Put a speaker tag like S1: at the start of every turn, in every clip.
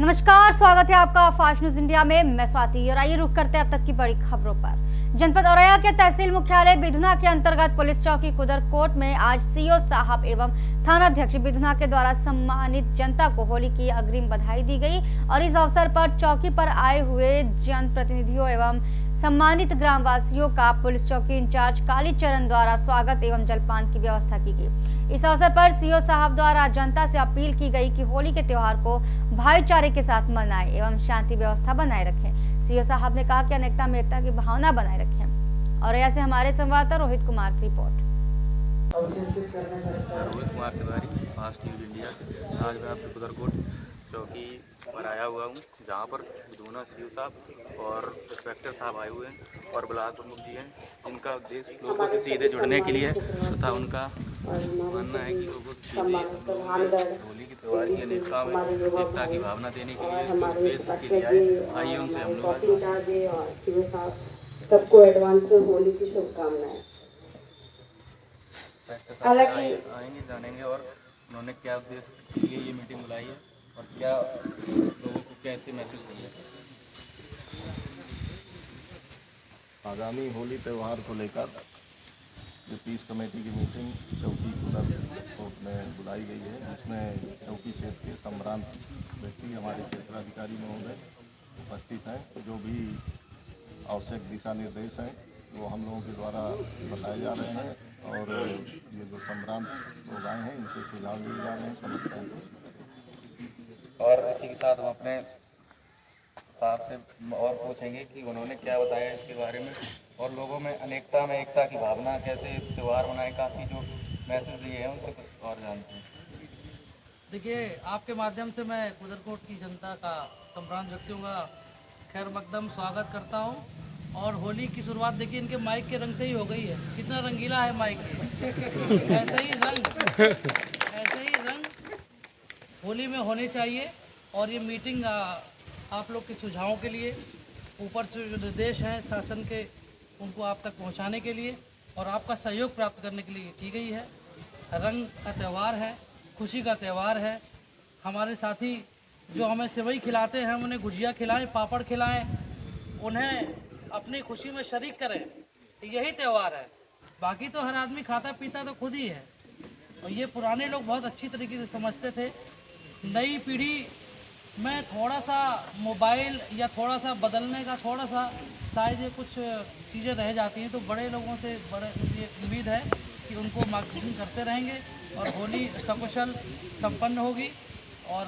S1: नमस्कार, स्वागत है आपका फास्ट न्यूज इंडिया में। मैं स्वाति और आइए रुख करते हैं अब तक की बड़ी खबरों पर। जनपद औरैया के तहसील मुख्यालय बिधना के अंतर्गत पुलिस चौकी कुदरकोट में आज सीओ साहब एवं थानाध्यक्ष बिधना के द्वारा सम्मानित जनता को होली की अग्रिम बधाई दी गई और इस अवसर पर चौकी पर आए हुए जनप्रतिनिधियों एवं सम्मानित ग्रामवासियों का पुलिस चौकी इंचार्ज कालीचरण द्वारा स्वागत एवं जलपान की व्यवस्था की गई। इस अवसर पर सीओ साहब द्वारा जनता से अपील की गई कि होली के त्योहार को भाईचारे के साथ मनाएं एवं शांति व्यवस्था बनाए रखें। सीओ साहब ने कहा कि अनेकता में एकता की भावना बनाए रखें। और ऐसे हमारे संवाददाता रोहित कुमार की report.
S2: Rohit Kumar Tiwari, fast news India से। आज मैं आपके कुदरकोट चौकी पर आया हुआ हूँ, जहाँ पर बिधना सीओ साहब और इंस्पेक्टर साहब आए हुए हैं और ब्लॉक प्रमुख जी हैं। उनका उद्देश्य लोगों से सीधे जुड़ने के लिए तथा उनका मानना है कि लोगों को सीधे होली के त्यौहार की अनेकता में एकता की भावना देने के लिए उद्देश्य के लिए आइए उनसे हम लोग
S3: सबको एडवांस में होली की शुभकामनाएं।
S2: आएंगे जानेंगे और उन्होंने क्या उद्देश्य के लिए ये मीटिंग बुलाई है और क्या लोगों को कैसे मैसेज दिया है।
S4: आगामी होली त्यौहार को लेकर जो पीस कमेटी की मीटिंग चौकी कुदरकोट में बुलाई गई है, जिसमें चौकी क्षेत्र के संभ्रांत व्यक्ति हमारे क्षेत्राधिकारी महोदय उपस्थित हैं। तो जो भी आवश्यक दिशा निर्देश हैं वो हम लोगों के द्वारा बताए जा रहे हैं और ये जो संभ्रांत लोग आए हैं इनसे सुझाव लिए जा रहे हैं, समस्याएं।
S2: और इसी के साथ हम अपने साहब से और पूछेंगे कि उन्होंने क्या बताया इसके बारे में और लोगों में अनेकता में एकता की भावना कैसे त्यौहार मनाए, काफ़ी जो मैसेज दिए हैं उनसे कुछ और जानते हैं।
S5: देखिए, आपके माध्यम से मैं कुदरकोट की जनता का संभ्रांत व्यक्तियों का खैर मकदम स्वागत करता हूं। और होली की शुरुआत देखिए इनके माइक के रंग से ही हो गई है। कितना रंगीला है माइक ऐसे ही रंग होली में होने चाहिए। और ये मीटिंग आप लोग के सुझावों के लिए, ऊपर से जो निर्देश हैं शासन के, उनको आप तक पहुंचाने के लिए और आपका सहयोग प्राप्त करने के लिए की गई है। रंग का त्यौहार है, खुशी का त्यौहार है। हमारे साथी जो हमें सेवई खिलाते हैं, हम उन्हें गुजिया खिलाएं, पापड़ खिलाएं, उन्हें अपनी खुशी में शरीक करें, यही त्यौहार है। बाकी तो हर आदमी खाता पीता तो खुद ही है और ये पुराने लोग बहुत अच्छी तरीके से समझते थे। नई पीढ़ी में थोड़ा सा मोबाइल या थोड़ा सा बदलने का थोड़ा सा शायद ये कुछ चीज़ें रह जाती हैं, तो बड़े लोगों से ये उम्मीद है कि उनको मार्गदर्शन करते रहेंगे और होली सकुशल संपन्न होगी और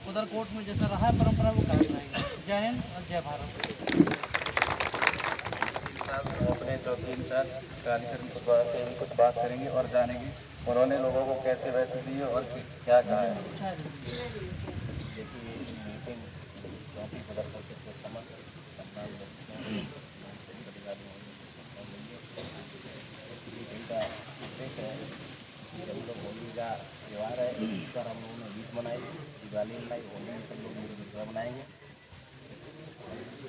S5: कुदरकोट में जैसा रहा है परंपरा वो कायम रहेगी। जय हिंद और जय भारत।
S2: अपने चौकी इंचार्ज कालीचरण को द्वारा से कुछ बात करेंगे और जानेंगे उन्होंने लोगों को कैसे मैसेज दिए और क्या कहा है।
S4: देखिए, मीटिंग चौकी कुदरकोट के समस्त सम्मान का उद्देश्य है कि हम लोग होली का त्यौहार है, इस पर हम लोगों ने गीत मनाई, दिवाली मनाई, होली में सब लोग मिलकर मनाएंगे।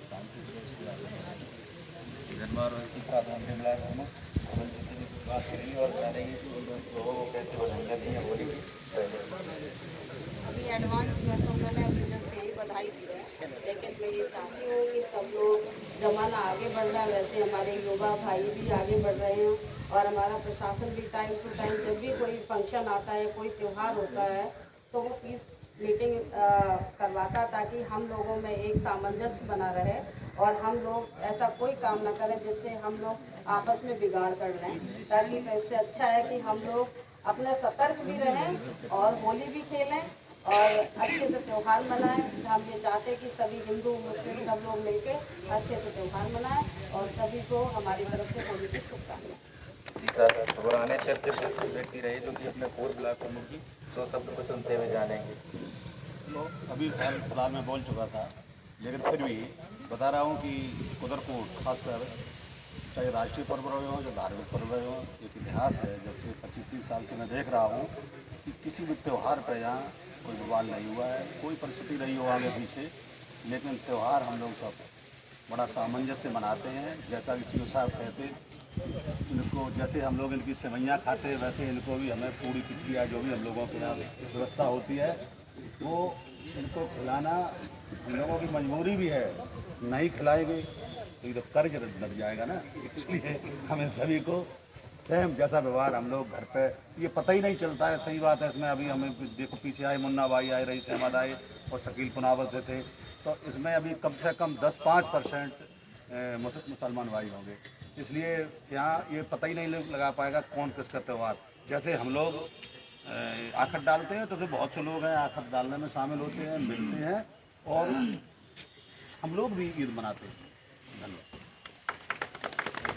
S4: शांति
S2: धन्यवाद। इसी के साथ हम बात करेंगे और जानेंगे कि लोगों को कैसे बधाई देती है होली की।
S3: अभी एडवांस में तो मैंने अपनी तरफ से ही बधाई दी है, लेकिन मैं ये चाहती हूँ कि सब लोग, जमाना आगे बढ़ रहा है, वैसे हमारे युवा भाई भी आगे बढ़ रहे हैं और हमारा प्रशासन भी टाइम टू टाइम जब भी कोई फंक्शन आता है, कोई त्यौहार होता है, तो वो पीस मीटिंग करवाता ताकि हम लोगों में एक सामंजस्य बना रहे और हम लोग ऐसा कोई काम ना करें जिससे हम लोग आपस में बिगाड़ कर लें। ताकि तो इससे अच्छा है कि हम लोग अपने सतर्क भी रहें और होली भी खेलें और अच्छे से त्यौहार मनाएं। हम ये चाहते हैं कि सभी हिंदू मुस्लिम सब लोग मिलकर अच्छे से त्यौहार मनाएं और सभी को हमारी तरफ से होली की शुभकामनाएं।
S2: पुराने चर्चित व्यक्ति रहे जो कि अपने पूर्व ब्लॉक प्रमुख की तो सब कुछ उनसे भी जानेंगे।
S6: तो अभी फिलहाल मैं बोल चुका था, लेकिन फिर भी बता रहा हूँ कि कुदरकोट खासकर चाहे राष्ट्रीय पर्व रहे हो या धार्मिक पर्व रहे हो, एक इतिहास है। जब से 25-30 साल से मैं देख रहा हूँ कि किसी भी त्यौहार पर यहाँ कोई विवाद नहीं हुआ है, कोई परिस्थिति रही हो आगे पीछे, लेकिन त्यौहार हम लोग सब बड़ा सामंजस्य मनाते हैं। जैसा कि सीओ साहब कहते, इनको जैसे हम लोग इनकी सेवैयाँ खाते हैं वैसे इनको भी हमें पूरी खिचड़ी जो भी हम लोगों के यहाँ व्यवस्था होती है वो इनको खिलाना हम लोगों की मजबूरी भी है, नहीं खिलाएंगे तो तो कर्ज लग जाएगा ना। इसलिए हमें सभी को सेम जैसा व्यवहार हम लोग घर पे, ये पता ही नहीं चलता है। सही बात है, इसमें अभी हमें देखो पीछे आए मुन्ना भाई आए, रईस अहमद आए और शकील पुनावल से थे, तो इसमें अभी कम से कम 10-5% मुसलमान भाई होंगे। इसलिए यहाँ ये पता ही नहीं लगा पाएगा कौन किसका त्यौहार। जैसे हम लोग आखत डालते हैं तो फिर बहुत से लोग हैं आखत डालने में शामिल होते हैं, मिलते हैं और हम लोग भी ईद मनाते हैं। धन्यवाद।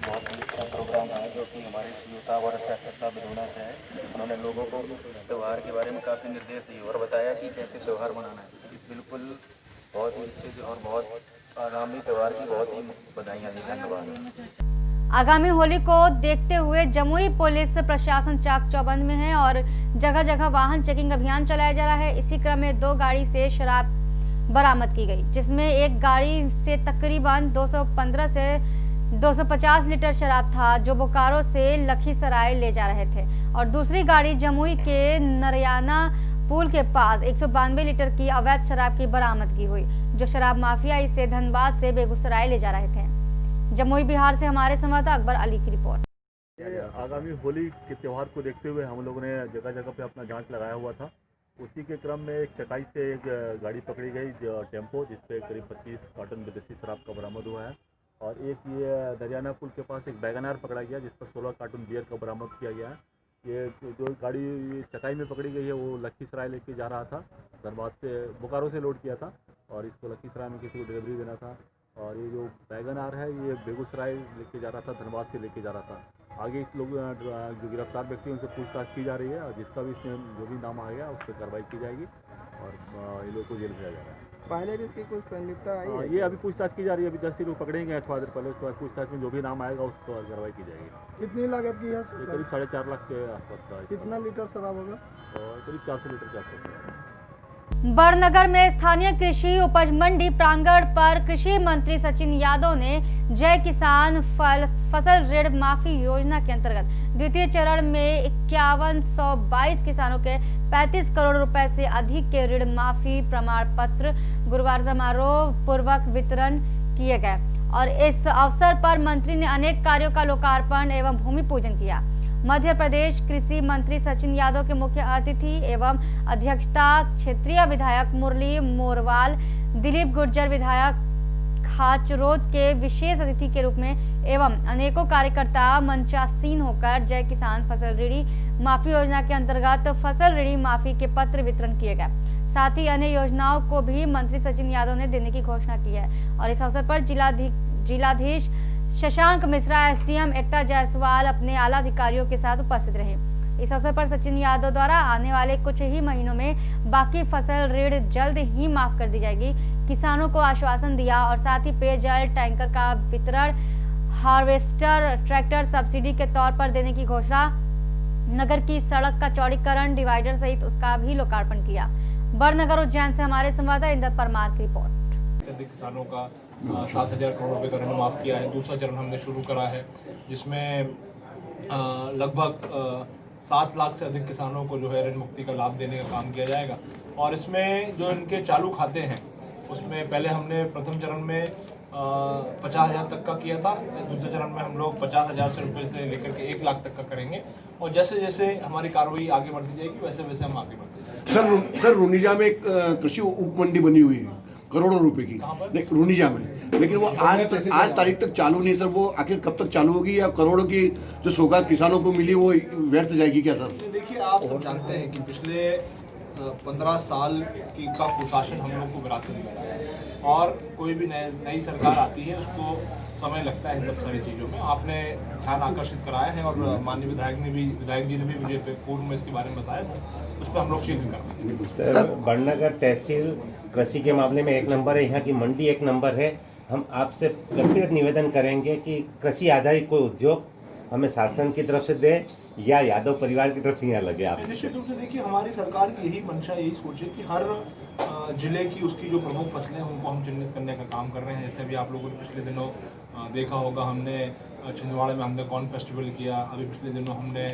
S2: बहुत ही अच्छा प्रोग्राम है जो कि हमारे सीओ साहब और इंस्पेक्टर साहब बिधूना से है। उन्होंने लोगों को त्यौहार के बारे में काफ़ी निर्देश दिए और बताया कि कैसे त्यौहार मनाना है। बिल्कुल बहुत ही अच्छे और बहुत आगामी त्यौहार की बहुत ही बधाइयाँ दी। धन्यवाद।
S1: आगामी होली को देखते हुए जमुई पुलिस प्रशासन चाक चौबंद में है और जगह जगह वाहन चेकिंग अभियान चलाया जा रहा है। इसी क्रम में 2 गाड़ी से शराब बरामद की गई, जिसमें एक गाड़ी से तकरीबन 215 से 250 लीटर शराब था जो बोकारो से लखीसराय ले जा रहे थे और दूसरी गाड़ी जमुई के नरयाना पुल के पास 192 लीटर की अवैध शराब की बरामदगी हुई, जो शराब माफिया इसे धनबाद से बेगूसराय ले जा रहे थे। जमुई बिहार से हमारे संवाददाता अकबर अली की रिपोर्ट।
S7: आगामी होली के त्यौहार को देखते हुए हम लोगों ने जगह जगह पे अपना जांच लगाया हुआ था। उसी के क्रम में एक चकाई से एक गाड़ी पकड़ी गई टेम्पो, जिसपे करीब 25 कार्टन विदेशी शराब का बरामद हुआ है और एक ये दरियाना पुल के पास एक वैगनार पकड़ा गया जिस पर 16 कार्टन बियर का बरामद किया गया है। ये जो गाड़ी चकाई में पकड़ी गई है वो लखीसराय लेके जा रहा था, धनबाद से बोकारो से लोड किया था और इसको लखीसराय में किसी को डिलीवरी देना था। और ये जो वैगनार है ये बेगूसराय लेके जा रहा था, धनबाद से लेके जा रहा था। आगे इस लोग जो गिरफ्तार व्यक्ति उनसे पूछताछ की जा रही है और जिसका भी इसमें जो भी नाम आएगा उस पर कार्रवाई की जाएगी और ये लोग को जेल भेजा जा रहा है।
S8: पहले भी इसकी कुछ संलिप्तता आई है?
S7: ये अभी पूछताछ की जा रही है। अभी 10 ही लोग पकड़े गए थोड़ा देर पहले, उसके बाद पूछताछ में जो भी नाम आएगा उसको कार्रवाई की जाएगी।
S8: कितनी लागत की है?
S7: ये करीब 4.5 लाख के आसपास का है।
S8: कितना लीटर शराब होगा?
S7: और करीब 400 लीटर के आसपास।
S1: बड़नगर में स्थानीय कृषि उपज मंडी प्रांगण पर कृषि मंत्री सचिन यादव ने जय किसान फसल ऋण माफी योजना के अंतर्गत द्वितीय चरण में 5122 किसानों के 35 करोड़ रुपए से अधिक के ऋण माफी प्रमाण पत्र गुरुवार समारोह पूर्वक वितरण किए गए और इस अवसर पर मंत्री ने अनेक कार्यों का लोकार्पण एवं भूमि पूजन किया। मध्य प्रदेश कृषि मंत्री सचिन यादव के मुख्य अतिथि एवं अध्यक्षता क्षेत्रीय विधायक मुरली मोरवाल, दिलीप गुर्जर विधायक खाचरोद के विशेष अतिथि के रूप में एवं अनेकों कार्यकर्ता मंचासीन होकर जय किसान फसल ऋण माफी योजना के अंतर्गत फसल ऋण माफी के पत्र वितरण किए गए। साथ ही अन्य योजनाओं को भी मंत्री सचिन यादव ने देने की घोषणा की है और इस अवसर पर जिलाधीश शशांक मिश्रा, एसडीएम एकता जायसवाल अपने आला अधिकारियों के साथ उपस्थित रहे। इस अवसर पर सचिन यादव द्वारा आने वाले कुछ ही महीनों में बाकी फसल ऋण जल्द ही माफ कर दी जाएगी, किसानों को आश्वासन दिया और साथ ही पेयजल टैंकर का वितरण, हार्वेस्टर, ट्रैक्टर सब्सिडी के तौर पर देने की घोषणा, नगर की सड़क का चौड़ीकरण, डिवाइडर सहित उसका भी लोकार्पण किया। बड़नगर उज्जैन से हमारे संवाददाता इंदर परमार की रिपोर्ट।
S9: अधिक किसानों का 7,000 करोड़ रुपए का ऋण माफ़ किया है। दूसरा चरण हमने शुरू करा है जिसमें लगभग 7 लाख से अधिक किसानों को जो है ऋण मुक्ति का लाभ देने का काम किया जाएगा और इसमें जो इनके चालू खाते हैं उसमें पहले हमने प्रथम चरण में 50,000 तक का किया था। दूसरे चरण में हम लोग 50,000 से रुपये से लेकर के 1 लाख तक का करेंगे और जैसे जैसे हमारी कार्रवाई आगे बढ़ती जाएगी वैसे वैसे हम आगे बढ़ते जाएंगे।
S10: सर रूनीजा में एक कृषि उप मंडी बनी हुई है करोड़ों रुपए की रूनीजा में, लेकिन वो आज तारीख तक चालू नहीं सर। वो आखिर कब तक चालू होगी या करोड़ों की जो सौगात किसानों को मिली वो व्यर्थ जाएगी क्या सर?
S9: देखिए, आप सब जानते हैं कि पिछले 15 साल की का कुशासन हम लोग को विरासत में मिला है और कोई भी नई सरकार आती है उसको समय लगता है इन सब सारी चीज़ों में। आपने ध्यान आकर्षित कराया है और माननीय विधायक जी ने भी मुझे पूर्व में इसके बारे में बताया था, उस पर हम लोग शीघ्र करेंगे।
S11: सर, बड़नगर तहसील कृषि के मामले में 1 नंबर है, यहाँ की मंडी 1 नंबर है। हम आपसे व्यक्तिगत निवेदन करेंगे कि कृषि आधारित कोई उद्योग हमें शासन की तरफ से दे या यादव परिवार की तरफ से यहाँ लगे। आप
S9: निश्चित रूप से देखिए, हमारी सरकार की यही मंशा, यही सोच है कि हर जिले की उसकी जो प्रमुख फसलें हैं उनको हम चिन्हित करने का काम कर रहे हैं। जैसे भी आप लोगों ने पिछले दिनों देखा होगा हमने छिंदवाड़ा में हमने कॉर्न फेस्टिवल किया, अभी पिछले दिनों हमने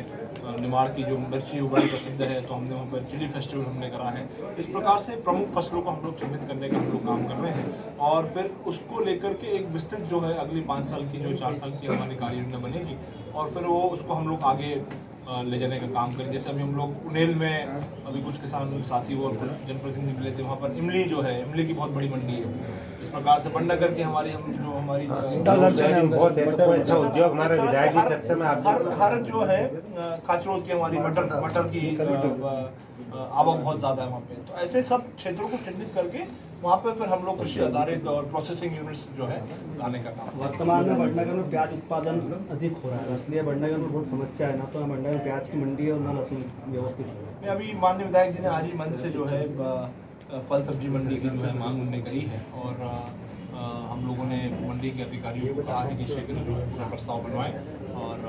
S9: निमाड़ की जो मिर्ची बड़ी प्रसिद्ध है तो हमने वहाँ पर चिली फेस्टिवल हमने करा है। इस प्रकार से प्रमुख फसलों को हम लोग चिन्हित करने का हम लोग काम कर रहे हैं और फिर उसको लेकर के एक विस्तृत जो है अगली 5 साल की जो 4 साल की हमारी कार्य योजना बनेगी और फिर वो उसको हम लोग आगे ले जाने का काम करें। जैसे अभी हम लोग उनेल में अभी कुछ किसान साथी और कुछ जनप्रतिनिधि मिले थे, वहाँ पर इमली जो है, इमली की बहुत बड़ी मंडी है। इस प्रकार से बंडागर की हमारी हम जो हमारी
S11: बहुत है तो कोई अच्छा उद्योग हमारे विधायक जी सक्षम है।
S9: हर जो है खाचरोद की हमारी मटर की आवक बहुत ज़्यादा है वहाँ पे, तो ऐसे सब क्षेत्रों को चिन्हित करके वहाँ पे फिर हम लोग कृषि आधारित और प्रोसेसिंग यूनिट्स जो है लाने का काम।
S8: वर्तमान में बड़नगर में प्याज उत्पादन अधिक हो रहा है, इसलिए बड़नगर में बहुत समस्या है, ना तो बड़नगर में प्याज की मंडी है और ना लहसुन व्यवस्थित है।
S9: मैं अभी माननीय विधायक जी ने आज ही मंच से जो है फल सब्जी मंडी की जो है मांग उन्होंने करी है और हम लोगों ने मंडी के अधिकारियों को कहा है कि शीघ्र जो है पूरा प्रस्ताव बनवाएं और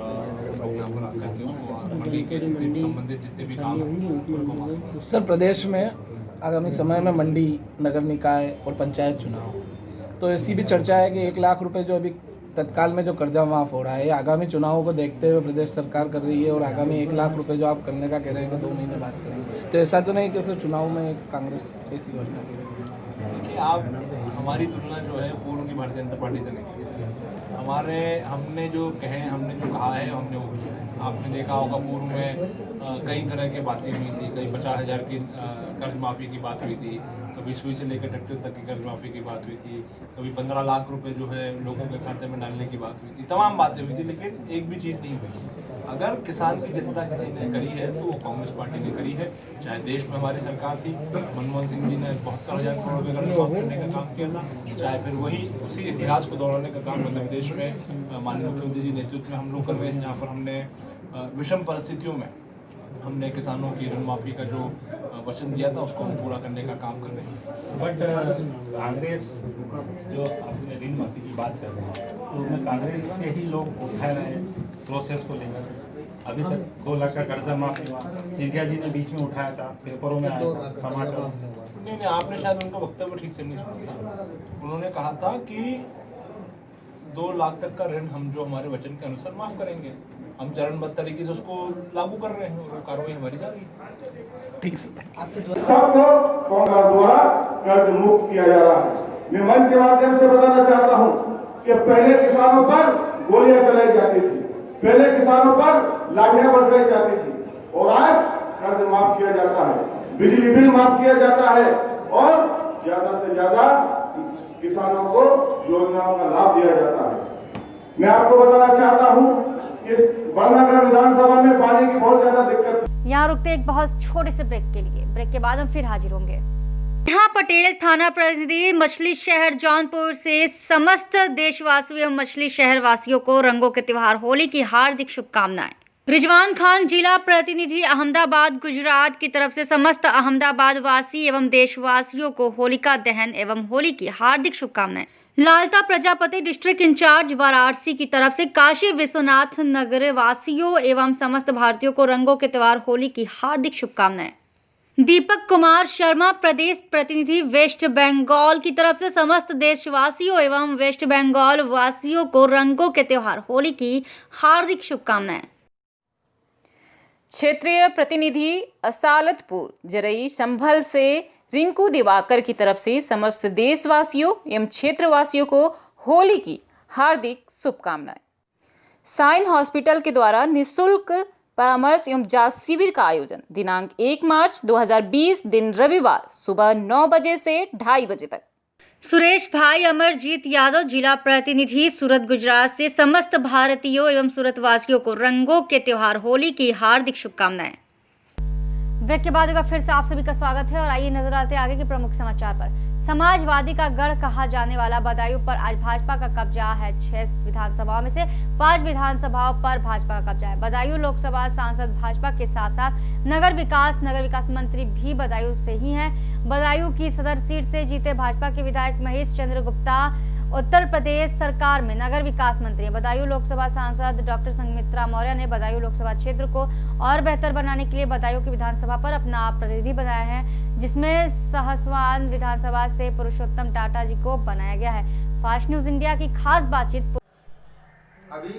S9: यहाँ पर आकर के उसको मंडी के संबंधित जितने भी काम हैं।
S12: सर, प्रदेश में आगामी समय में मंडी, नगर निकाय और पंचायत चुनाव, तो ऐसी भी चर्चा है कि 1 लाख रुपए जो अभी तत्काल में जो कर्जा माफ़ हो रहा है, आगामी चुनावों को देखते हुए प्रदेश सरकार कर रही है और आगामी 1 लाख रुपए जो आप करने का कह रहे हैं कि 2 महीने बाद करेंगे, तो ऐसा तो नहीं कि सर चुनाव में कांग्रेस ऐसी योजना की?
S9: देखिए, आप हमारी तुलना जो है पूर्व की भारतीय जनता पार्टी से नहीं की। हमने जो कहा है हमने वो किया है। आपने देखा होगा पूर्व में कई तरह की बातें हुई थी, कई 50,000 की कर्ज माफ़ी की बात हुई थी, कभी सुई से लेकर ट्रैक्टर तक की कर्ज माफ़ी की बात हुई थी, कभी 15 लाख रुपए जो है लोगों के खाते में डालने की बात हुई थी, तमाम बातें हुई थी, लेकिन एक भी चीज़ नहीं हुई। अगर किसान की चिंता किसी ने करी है तो वो कांग्रेस पार्टी ने करी है। चाहे देश में हमारी सरकार थी, मनमोहन सिंह जी ने 72,000 करोड़ रुपये कर्ज माफ करने का काम किया था, चाहे फिर वही उसी इतिहास को दोहराने का काम मध्य प्रदेश में माननीय मुख्यमंत्री जी नेतृत्व में हम लोग कर रहे हैं, जहाँ पर हमने विषम परिस्थितियों में हमने किसानों की ऋण माफ़ी का जो वचन दिया था उसको हम पूरा करने का काम कर रहे हैं।
S13: बट कांग्रेस जो अपने ऋण माफ़ी की बात कर रहे हैं तो उसमें कांग्रेस के ही लोग उठा रहे हैं प्रोसेस को लेकर। अभी तक 2 लाख का कर्जा माफ हुआ, सिंधिया जी ने बीच में उठाया था, पेपरों में आया था समाचार।
S9: नहीं, आपने शायद उनका वक्तव्य ठीक से नहीं सुना था। उन्होंने कहा था कि 2 लाख तक का ऋण हम जो हमारे वचन के अनुसार माफ करेंगे। हम चरणबद्ध तरीके से उसको लागू कर रहे हैं और कार्रवाई हमारी जारी है।
S12: ठीक है।
S14: सबको कांग्रेस द्वारा कर्ज मुक्त किया जा रहा है। मैं मंच के माध्यम से बताना चाहता हूं कि पहले किसानों पर गोलियां चलाई जाती थी, पहले किसानों पर लाठियां बरसाई जाती थी और आज कर्ज माफ किया जाता है, बिजली बिल माफ किया जाता है और ज्यादा से ज्यादा किसानों को योजनाओं का लाभ दिया जाता है। मैं आपको बताना चाहता हूं कि बड़नगर विधानसभा में पानी की बहुत ज्यादा दिक्कत।
S1: यहाँ रुकते एक बहुत छोटे से ब्रेक के लिए। ब्रेक के बाद हम फिर हाजिर होंगे। नेहा पटेल, थाना प्रतिनिधि, मछली शहर जौनपुर से समस्त देशवासियों एवं मछली शहर वासियों को रंगों के त्योहार होली की हार्दिक शुभकामनाएं। रिजवान खान, जिला प्रतिनिधि, अहमदाबाद, गुजरात की तरफ से समस्त अहमदाबाद वासी एवं देशवासियों को होलिका दहन एवं होली की हार्दिक शुभकामनाएं। लालता प्रजापति, डिस्ट्रिक्ट इंचार्ज, वाराणसी की तरफ से काशी विश्वनाथ नगर वासियों एवं समस्त भारतीयों को रंगों के त्योहार होली की हार्दिक शुभकामनाएं। दीपक कुमार शर्मा, प्रदेश प्रतिनिधि, वेस्ट बंगाल की तरफ से समस्त देशवासियों एवं वेस्ट बंगाल वासियों को रंगों के त्योहार होली की हार्दिक शुभकामनाएं।
S15: क्षेत्रीय प्रतिनिधि असालतपुर जरई संभल से रिंकू दिवाकर की तरफ से समस्त देशवासियों एवं क्षेत्रवासियों को होली की हार्दिक शुभकामनाएं। साइन हॉस्पिटल के द्वारा निःशुल्क परामर्श एवं जांच शिविर का आयोजन दिनांक 1 मार्च 2020 दिन रविवार सुबह 9 बजे से 2:30 बजे तक।
S1: सुरेश भाई अमरजीत यादव, जिला प्रतिनिधि, सूरत, गुजरात से समस्त भारतीयों एवं सूरत वासियों को रंगों के त्योहार होली की हार्दिक शुभकामनाएं। ब्रेक के बाद एक बार फिर से आप सभी का स्वागत है और आइए नजर आते हैं आगे के प्रमुख समाचार पर। समाजवादी का गढ़ कहा जाने वाला बदायूं पर आज भाजपा का कब्जा है। 6 विधानसभाओं में से 5 विधानसभाओं पर भाजपा का कब्जा है। बदायूं लोकसभा सांसद भाजपा के साथ साथ नगर विकास मंत्री भी बदायूं से ही हैं। बदायूं की सदर सीट से जीते भाजपा के विधायक महेश चंद्र गुप्ता उत्तर प्रदेश सरकार में नगर विकास मंत्री हैं। बदायूं लोकसभा सांसद डॉक्टर संघमित्रा मौर्य ने बदायूं लोकसभा क्षेत्र को और बेहतर बनाने के लिए बदायूं की विधानसभा पर अपना प्रतिनिधि बनाया है, जिसमें सहसवान विधानसभा से पुरुषोत्तम टाटा जी को बनाया गया है। फास्ट न्यूज इंडिया की खास बातचीत
S16: अभी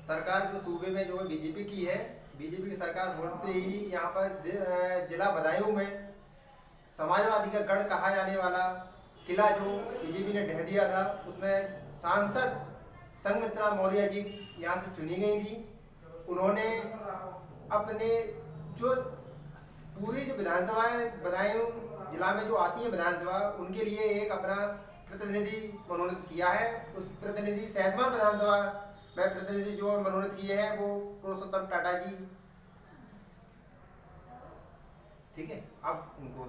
S16: सरकार जो सूबे में जो है बीजेपी की है, बीजेपी की सरकार होते ही यहाँ पर जिला बदायूं में समाजवादी का गढ़ कहा जाने वाला किला जो बीजेपी ने ढह दिया था, उसमें सांसद संघमित्रा मौर्य जी यहाँ से चुनी गई थी। उन्होंने अपने जो पूरी जो विधानसभाएं बदायूं जिला में जो आती है विधानसभा, उनके लिए एक अपना प्रतिनिधि मनोनीत किया है। उस प्रतिनिधि सहसवान विधानसभा में प्रतिनिधि जो मनोनीत किए हैं वो पुरुषोत्तम टाटा जी, ठीक है। अब उनको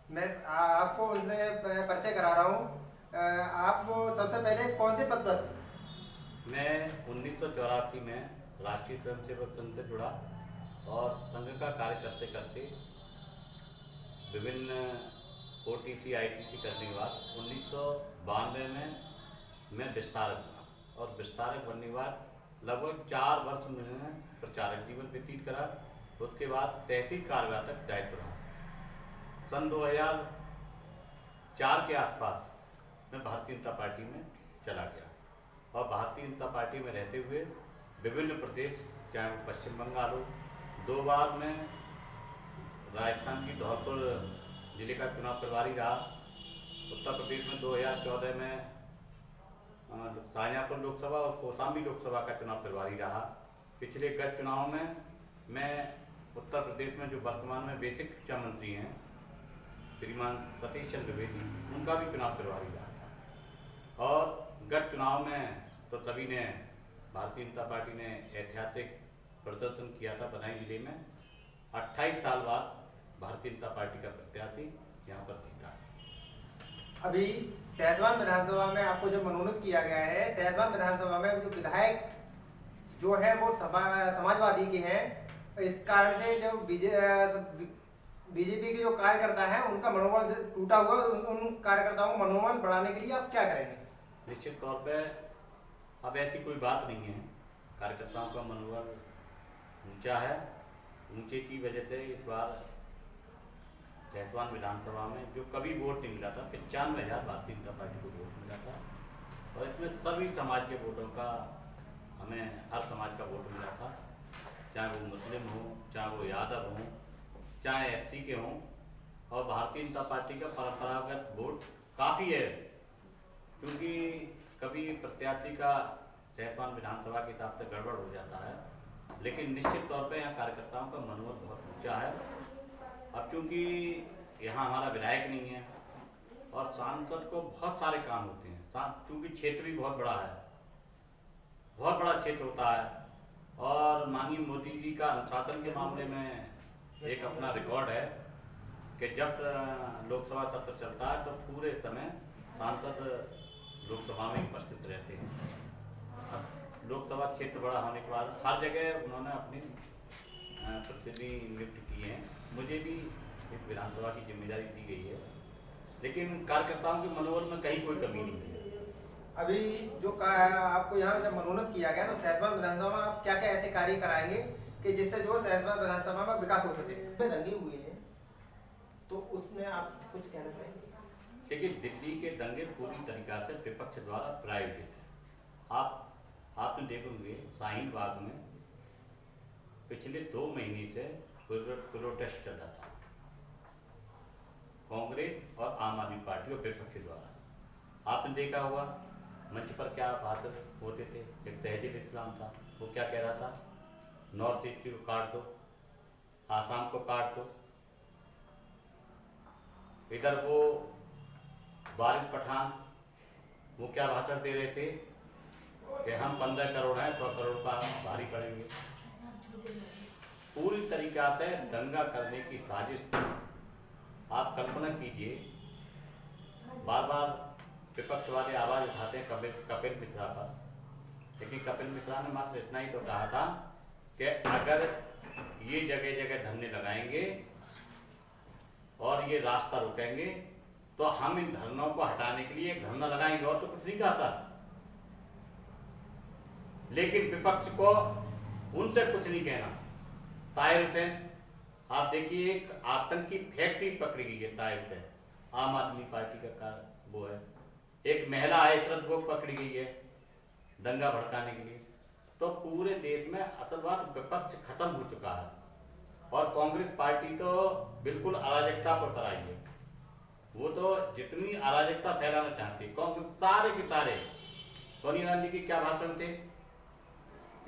S16: मैं आपको उनसे परिचय करा रहा हूँ। आप सबसे पहले कौन से पद पर?
S6: मैं 1984 में राष्ट्रीय स्वयंसेवक संघ से जुड़ा और संघ का कार्य करते करते विभिन्न OTC ITC करने के बाद 1992 में मैं विस्तारक बना और विस्तारक बनने के बाद लगभग 4 वर्ष मैंने प्रचारक जीवन व्यतीत करा। उसके बाद तहसील कार्यवाहक दायित्व रहा। सन 2004 के आसपास मैं भारतीय जनता पार्टी में चला गया और भारतीय जनता पार्टी में रहते हुए विभिन्न प्रदेश, चाहे वो पश्चिम बंगाल हो, 2 बार मैं राजस्थान की धौलपुर जिले का चुनाव प्रभारी रहा। उत्तर प्रदेश में 2014 में शाहजहाँपुर लोकसभा और कौशाम्बी लोकसभा का चुनाव प्रभारी रहा। पिछले गत चुनाव में मैं उत्तर प्रदेश में जो वर्तमान में बेसिक शिक्षा मंत्री हैं श्रीमान सतीश चंद्र द्विवेदी, उनका भी चुनाव प्रभारी रहा था। और गत चुनाव में तो सभी ने, भारतीय जनता पार्टी ने ऐतिहासिक प्रदर्शन किया था बदायूं जिले में। 28 साल बाद भारतीय जनता पार्टी का प्रत्याशी यहाँ पर जीता।
S16: अभी सहसवान विधानसभा में आपको जो मनोनीत किया गया है, सहसवान विधानसभा में जो विधायक जो है वो समाजवादी के हैं। इस कारण से जो बीजेपी के जो कार्यकर्ता हैं उनका मनोबल टूटा हुआ। उन कार्यकर्ताओं को मनोबल बढ़ाने के लिए आप क्या करेंगे?
S6: निश्चित तौर पे अब ऐसी कोई बात नहीं है। कार्यकर्ताओं का मनोबल ऊंचा है। ऊंचे की वजह से इस बार सहसवान विधानसभा में जो कभी वोट नहीं मिला था, 95,000 भारतीय जनता पार्टी को वोट मिला था और इसमें सभी समाज के वोटों का, हमें हर समाज का वोट मिला था, चाहे वो मुस्लिम हो, चाहे वो यादव हों, चाहे SC के हों। और भारतीय जनता पार्टी का परंपरागत वोट काफ़ी है, क्योंकि कभी प्रत्याशी का सहसवान विधानसभा के हिसाब से गड़बड़ हो जाता है, लेकिन निश्चित तौर पे यहाँ कार्यकर्ताओं का मनोबल बहुत ऊंचा है। अब चूँकि यहाँ हमारा विधायक नहीं है और सांसद को बहुत सारे काम होते हैं, चूँकि क्षेत्र भी बहुत बड़ा है, बहुत बड़ा क्षेत्र होता है। और माननीय मोदी जी का अनुशासन के मामले में एक अपना रिकॉर्ड है कि जब लोकसभा सत्र चलता है तो पूरे समय सांसद लोकसभा में उपस्थित रहते हैं। अब लोकसभा क्षेत्र बड़ा होने के बाद हर जगह उन्होंने अपनी प्रतिनिधि नियुक्त किए हैं। मुझे भी इस विधानसभा की जिम्मेदारी दी गई है, लेकिन कार्यकर्ताओं के मनोबल में कहीं कोई कमी नहीं है।
S16: अभी जो आपको यहाँ जब मनोनीत किया गया तो सहसवान विधानसभा में आप क्या क्या ऐसे कार्य कराएंगे कि जिससे जो सहसवान विधानसभा में विकास हो सके? दंगे हुए हैं तो उसमें आप कुछ कहना चाहेंगे?
S6: देखिए, दिल्ली के दंगे पूरी तरीका से विपक्ष द्वारा प्रायोजित है। आपने देखोगे शाहीन बाग में पिछले 2 महीने से प्रोटेस्ट चल रहा था, कांग्रेस और आम आदमी पार्टी और विपक्ष द्वारा। आपने देखा होगा मंच पर क्या भाषण होते थे। एक तहजील इस्लाम था, वो क्या कह रहा था, नॉर्थ ईस्ट को काट दो, आसाम को काट दो। इधर वो वारिस पठान वो क्या भाषण दे रहे थे कि हम 15 करोड़ हैं, 100 करोड़ का भारी पड़ेंगे। पूरी तरीका से दंगा करने की साजिश थी। आप कल्पना कीजिए, बार बार विपक्ष वाले आवाज़ उठाते हैं कपिल मिश्रा पर, लेकिन कपिल मिश्रा ने मात्र इतना ही तो कहा था कि अगर ये जगह जगह धरने लगाएंगे और ये रास्ता रुकेंगे तो हम इन धरनों को हटाने के लिए धरना लगाएंगे, और तो कुछ नहीं कहा था। लेकिन विपक्ष को उनसे कुछ नहीं कहना। ताहिर हुसैन, आप देखिए, एक आतंकी फैक्ट्री पकड़ी गई है ताहिर हुसैन, आम आदमी पार्टी का वो है। एक महिला आयत्रत को पकड़ी गई है दंगा भड़काने के लिए। तो पूरे देश में असल बात विपक्ष खत्म हो चुका है और कांग्रेस पार्टी तो बिल्कुल अराजकता पर तराई है। वो तो जितनी अराजकता फैलाना चाहती है। कांग्रेस सारे के सारे सोनिया गांधी के क्या भाषण थे,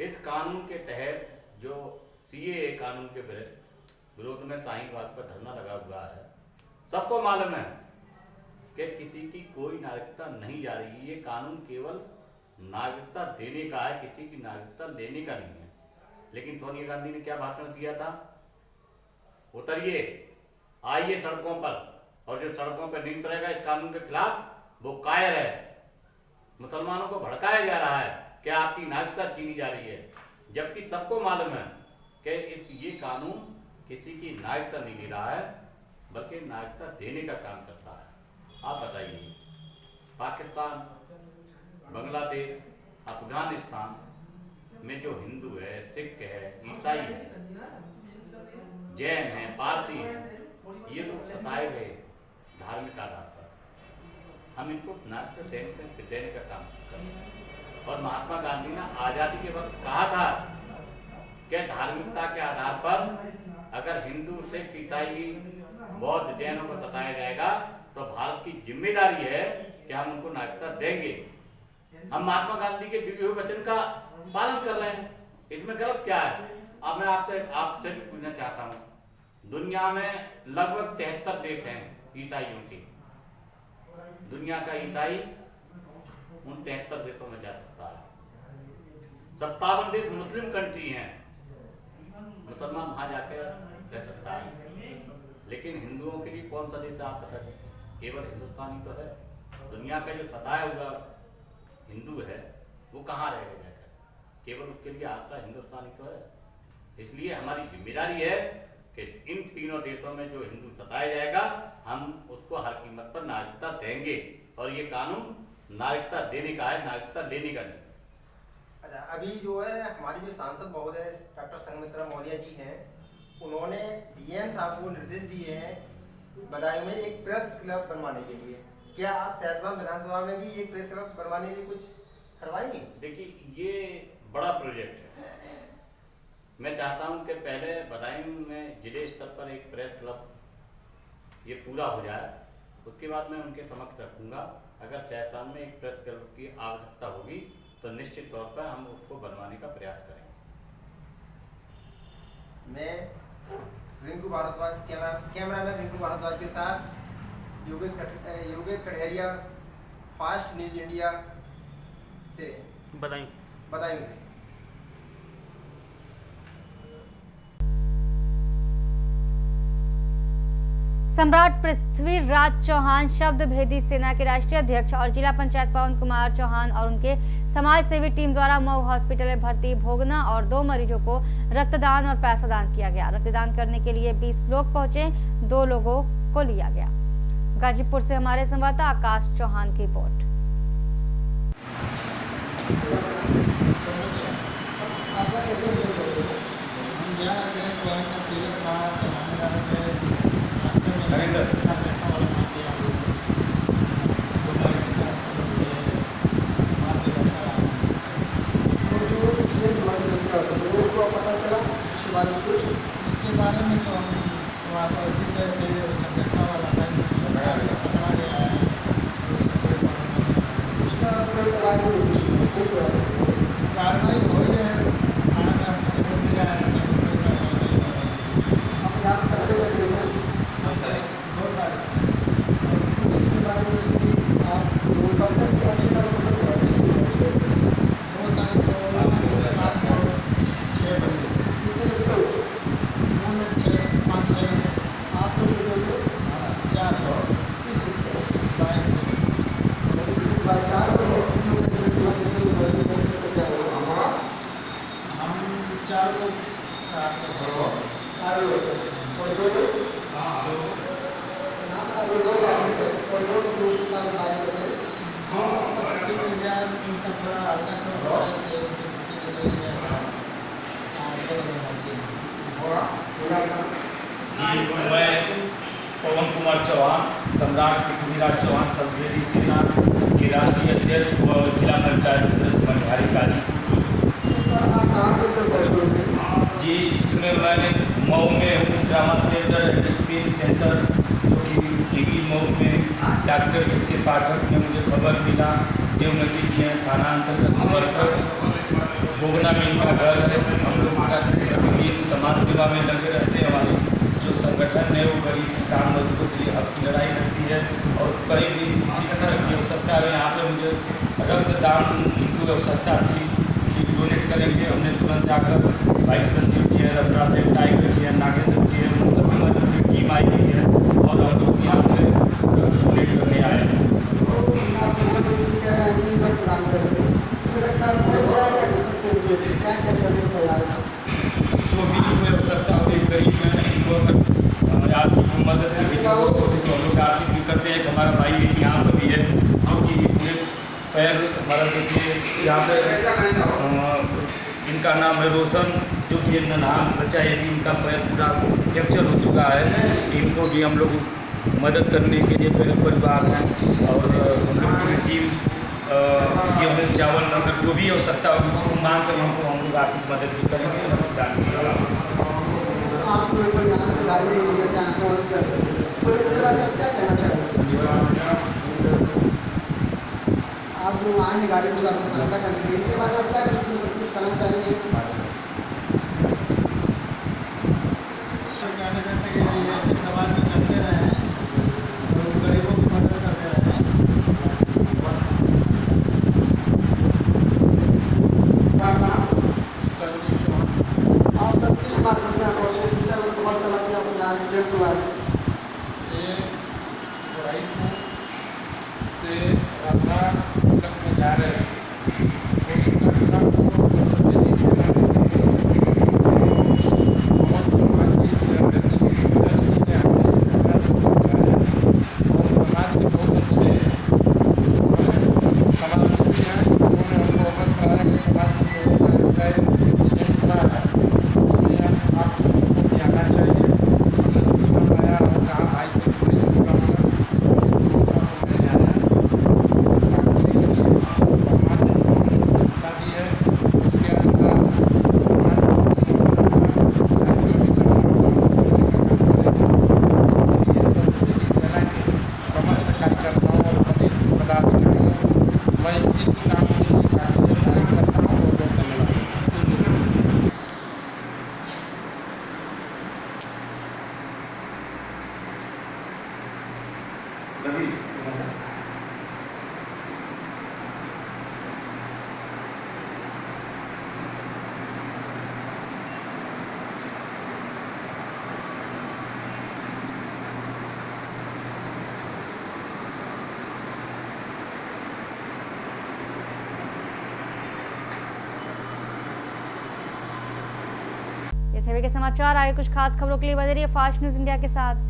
S6: इस कानून के तहत जो सीएए कानून के विरोध में शाहीनबाग पर धरना लगा हुआ है, सबको मालूम है कि किसी की कोई नागरिकता नहीं जा रही है। ये कानून केवल नागरिकता देने का है, किसी की नागरिकता लेने का नहीं है। लेकिन सोनिया गांधी ने क्या भाषण दिया था, उतरिए आइए सड़कों पर, और जो सड़कों पर नहीं उतरेगा इस कानून के खिलाफ वो कायर है। मुसलमानों को भड़काया जा रहा है कि आपकी नागरिकता छीनी जा रही है, जबकि सबको मालूम है कि ये कानून किसी की नागरिकता नहीं ले रहा है बल्कि नागरिकता देने का काम करता है। आप बताइए, पाकिस्तान, बांग्लादेश, अफगानिस्तान में जो हिंदू है, सिख है, ईसाई है, जैन है, पारसी है, ये लोग सताए गए धार्मिक आधार पर, हम इनको नागरिकता देने का काम करें। और महात्मा गांधी ने आज़ादी के वक्त कहा था कि धार्मिकता के आधार पर अगर हिंदू, सिख, ईसाई, बौद्ध, जैनों को सताया जाएगा तो भारत की जिम्मेदारी है कि हम उनको नागरिकता देंगे। हम महात्मा गांधी के दिए हुए वचन का पालन कर रहे हैं, इसमें गलत क्या है? अब मैं आपसे भी पूछना चाहता हूँ, दुनिया में लगभग 73 देश हैं ईसाइयों के। दुनिया का ईसाई उन 73 देशों में जा सकता है। 57 देश मुस्लिम कंट्री हैं, मुसलमान वहां जाकर रह सकता है। लेकिन हिंदुओं के लिए कौन सा देश आप बता दें? केवल हिंदुस्तान ही तो है। दुनिया का जो सताया हुआ हिंदू है वो कहाँ रहेगा जाकर? केवल उसके लिए आसरा हिंदुस्तान ही तो है। इसलिए हमारी जिम्मेदारी है कि इन तीनों देशों में जो हिंदू सताया जाएगा हम उसको हर कीमत पर नागरिकता देंगे। और ये कानून नागरिकता देने का है, नागरिकता लेने का नहीं।
S16: अच्छा, अभी जो है हमारी जो सांसद महोदय डॉक्टर संघमित्रा मौर्य जी हैं, उन्होंने डीएम साहब को निर्देश दिए हैं बदायूं में एक प्रेस क्लब बनवाने के लिए। क्या आप सहसवाल विधानसभा में भी एक प्रेस क्लब बनवाने के लिए कुछ करवाएंगे?
S6: देखिए, ये बड़ा प्रोजेक्ट है। मैं चाहता हूं कि पहले बदायूं में जिले स्तर पर एक प्रेस क्लब ये पूरा हो जाए, उसके बाद मैं उनके समक्ष रखूंगा। अगर सहसवाल में एक प्रेस क्लब की आवश्यकता होगी तो निश्चित तौर पर हम उसको बनवाने का प्रयास करेंगे।
S16: मैं रिंकू भारद्वाज, कैमरामैन रिंकू भारद्वाज के साथ Yogesh Katheria, fast news India से बदायूं से।
S1: सम्राट पृथ्वीराज चौहान शब्द भेदी सेना के राष्ट्रीय अध्यक्ष और जिला पंचायत पवन कुमार चौहान और उनके समाज सेवी टीम द्वारा मऊ हॉस्पिटल में भर्ती भोगना और 2 मरीजों को रक्तदान और पैसा दान किया गया। रक्तदान करने के लिए 20 लोग पहुंचे, 2 लोगों को लिया गया। गाजीपुर से हमारे संवाददाता आकाश चौहान की रिपोर्ट।
S17: उसके बारे में तो हम वहाँ पर गए थे, चर्चा वाला साइड पकड़ा गया है। उसका कार्रवाई हो गई है, थाना में हमने मिला है। अब यहाँ पर 2 तारीख से जिसके बारे में आप कब तक 2 तारीख को 7 और 6 बजे आप लोग 4 लोग इस चीज़ को बाइक से 4 लोग हम 4 लोग और 2 लोग छुट्टी मिल जाए, उनका थोड़ा हल्का चोट से छुट्टी दे दी जाए।
S18: जी, मैं पवन कुमार चौहान, सम्राट पृथ्वीराज चौहान संसदीय सेना के राष्ट्रीय अध्यक्ष व जिला पंचायत सदस्य मनिहारी काजी। जी, इसमें मैं मऊ में हूँ, ड्रामा सेंटर एक्सपीरियंस सेंटर जो कि टीवी मऊ में डॉक्टर इसके पाठक ने मुझे खबर मिला, देवनदी के थाना अंतर्गत खबर पर बोगना में इनका घर है। हम लोग प्रतिदिन समाज सेवा में लगे रहते हैं। हमारे जो संगठन है वो गरीब किसान मजदूरों के लिए हक की लड़ाई लड़ती है और कई भी जिस तरह की आवश्यकता है, यहाँ पे मुझे रक्तदान की आवश्यकता थी कि डोनेट करेंगे। हमने तुरंत जाकर भाई संजीव जी है, रसरा से टाइगर जी है, नागेंद्र जी है, मतलब हमारी टीम आई हुई है और हम लोग यहाँ पे रक्त डोनेट करने आए हैं। जो भी कोई आवश्यकता हो, एक गरीब में इनको अगर आर्थिक मदद करनी तो हम लोग आर्थिक भी करते हैं। हमारा भाई यहाँ पर भी है जो कि पूरे पैर हमारा देखिए यहाँ पे इनका नाम है रोशन, जो कि नाम बच्चा है, भी इनका पैर पूरा फ्रैक्चर हो चुका है। इनको भी हम लोग मदद करने के लिए गरीब परिवार हैं और हम लोग पूरी टीम गेहूँ चावल अगर जो भी आवश्यकता होगी उसको मांग कर हमको हम लोग आर्थिक मदद भी करेंगे। रक्तदान
S17: आप लोग आए हैं गाड़ी को सहायता करने के लिए, इनके बारे में क्या कुछ करना चाहेंगे? कहना चाहते हैं कि ऐसे समाज में चलते रहे हैं और गरीबों की मदद करते रहे हैं। आप सब किस माध्यम से पहुँचे, किससे खबर चला कि आप यहाँ एक्सीडेंट हुआ है?
S19: ये गोराईपुर से रास्ता तक में जा रहे हैं और इस घटना को सर्वजनी सेना ने बहुत समाज की इसके अंदर अच्छी ने हमें इस प्रकार से पहुँचाया और समाज के बहुत अच्छे समाज सेवी हैं। उन्होंने हमको अवगत कराया कि समाज के लोगों का ऐसा एक्सीडेंट हुआ है, इसमें आप लोगों को भी आना चाहिए। हमने सूचना पाया और कहा भाई से पुलिस को बुलाऊंगा और इस मौका को मैं आया बता दी है। उसके अनुसार समाज जो भी सर्वजनी सेना के समस्त कार्यकर्ताओं और पदाधिकारियों मैं इस काम के लिए काफ़ी कार्य करता हूँ। बहुत बहुत धन्यवाद।
S1: ये थे के समाचार। आगे कुछ खास खबरों के लिए बने रहिए फास्ट न्यूज इंडिया के साथ।